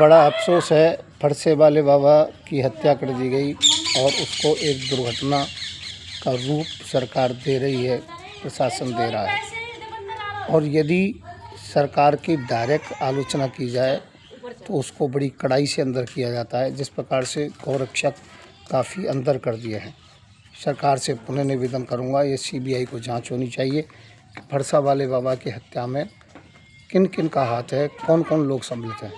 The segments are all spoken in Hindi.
बड़ा अफसोस है, फरसे वाले बाबा की हत्या कर दी गई और उसको एक दुर्घटना का रूप सरकार दे रही है, प्रशासन दे रहा है। और यदि सरकार की डायरेक्ट आलोचना की जाए तो उसको बड़ी कड़ाई से अंदर किया जाता है। जिस प्रकार से गौरक्षक काफ़ी अंदर कर दिए हैं, सरकार से पुनः निवेदन करूंगा, ये सीबीआई को जांच होनी चाहिए कि फरसा वाले बाबा की हत्या में किन किन का हाथ है, कौन कौन लोग सम्मिलित हैं।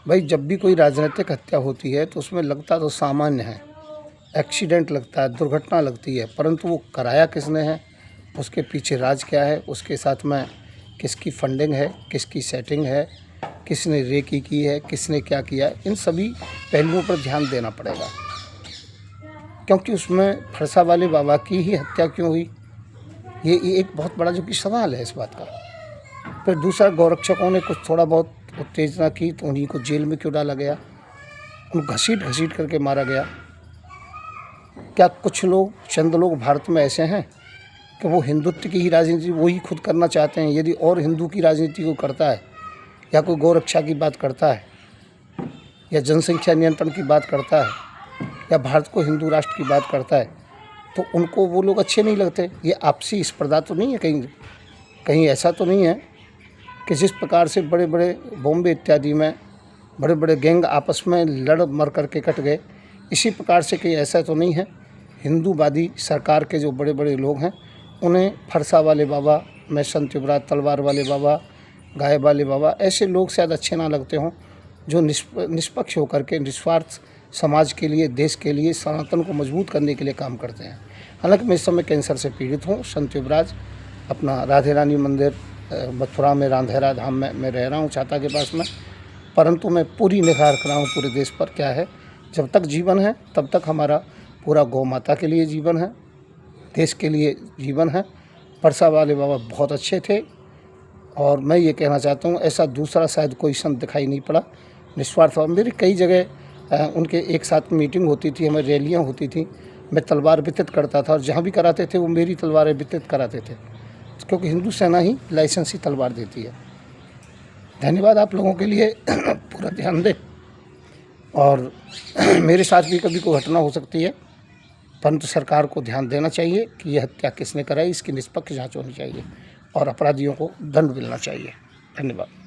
भाई, जब भी कोई राजनीतिक हत्या होती है तो उसमें लगता तो सामान्य है, एक्सीडेंट लगता है, दुर्घटना लगती है, परंतु वो कराया किसने है, उसके पीछे राज क्या है, उसके साथ में किसकी फंडिंग है, किसकी सेटिंग है, किसने रेकी की है, किसने क्या किया, इन सभी पहलुओं पर ध्यान देना पड़ेगा। क्योंकि उसमें फरसा वाले बाबा की ही हत्या क्यों हुई, ये एक बहुत बड़ा जो कि सवाल है इस बात का। फिर दूसरा, गौरक्षकों ने कुछ थोड़ा बहुत उत्तेजना की तो उन्हीं को जेल में क्यों डाला गया, उनको घसीट करके मारा गया। क्या कुछ लोग, चंद लोग भारत में ऐसे हैं कि वो हिंदुत्व की ही राजनीति वो ही खुद करना चाहते हैं? यदि और हिंदू की राजनीति को करता है, या कोई गौरक्षा की बात करता है, या जनसंख्या नियंत्रण की बात करता है, या भारत को हिंदू राष्ट्र की बात करता है, तो उनको वो लोग अच्छे नहीं लगते। ये आपसी स्पर्धा तो नहीं है, कहीं ऐसा तो नहीं है कि जिस प्रकार से बड़े बड़े बॉम्बे इत्यादि में बड़े बड़े गैंग आपस में लड़ मर करके कट गए, इसी प्रकार से कहीं ऐसा तो नहीं है। हिंदूवादी सरकार के जो बड़े बड़े लोग हैं, उन्हें फरसा वाले बाबा, मैं संत युवराज, तलवार वाले बाबा, गाय वाले बाबा, ऐसे लोग शायद अच्छे ना लगते हों जो निष्पक्ष होकर के निस्वार्थ समाज के लिए, देश के लिए, सनातन को मजबूत करने के लिए काम करते हैं। हालांकि मैं इस समय कैंसर से पीड़ित हूँ। संत युवराज अपना राधे रानी मंदिर मथुरा में रांधेरा धाम में मैं रह रहा हूँ, छाता के पास में, परंतु मैं पूरी निगाह रख रहा हूँ पूरे देश पर। क्या है, जब तक जीवन है तब तक हमारा पूरा गौ माता के लिए जीवन है, देश के लिए जीवन है। फरसा वाले बाबा बहुत अच्छे थे और मैं ये कहना चाहता हूँ, ऐसा दूसरा शायद कोई संत दिखाई नहीं पड़ा निस्वार्थ। मेरी कई जगह उनके एक साथ मीटिंग होती थी, हमें रैलियाँ होती थी, मैं तलवार वितरित करता था और जहाँ भी कराते थे वो मेरी तलवारें वितरित कराते थे, क्योंकि हिंदू सेना ही लाइसेंसी तलवार देती है। धन्यवाद आप लोगों के लिए, पूरा ध्यान दें। और मेरे साथ भी कभी कोई घटना हो सकती है, परंतु सरकार को ध्यान देना चाहिए कि यह हत्या किसने कराई, इसकी निष्पक्ष जांच होनी चाहिए और अपराधियों को दंड मिलना चाहिए। धन्यवाद।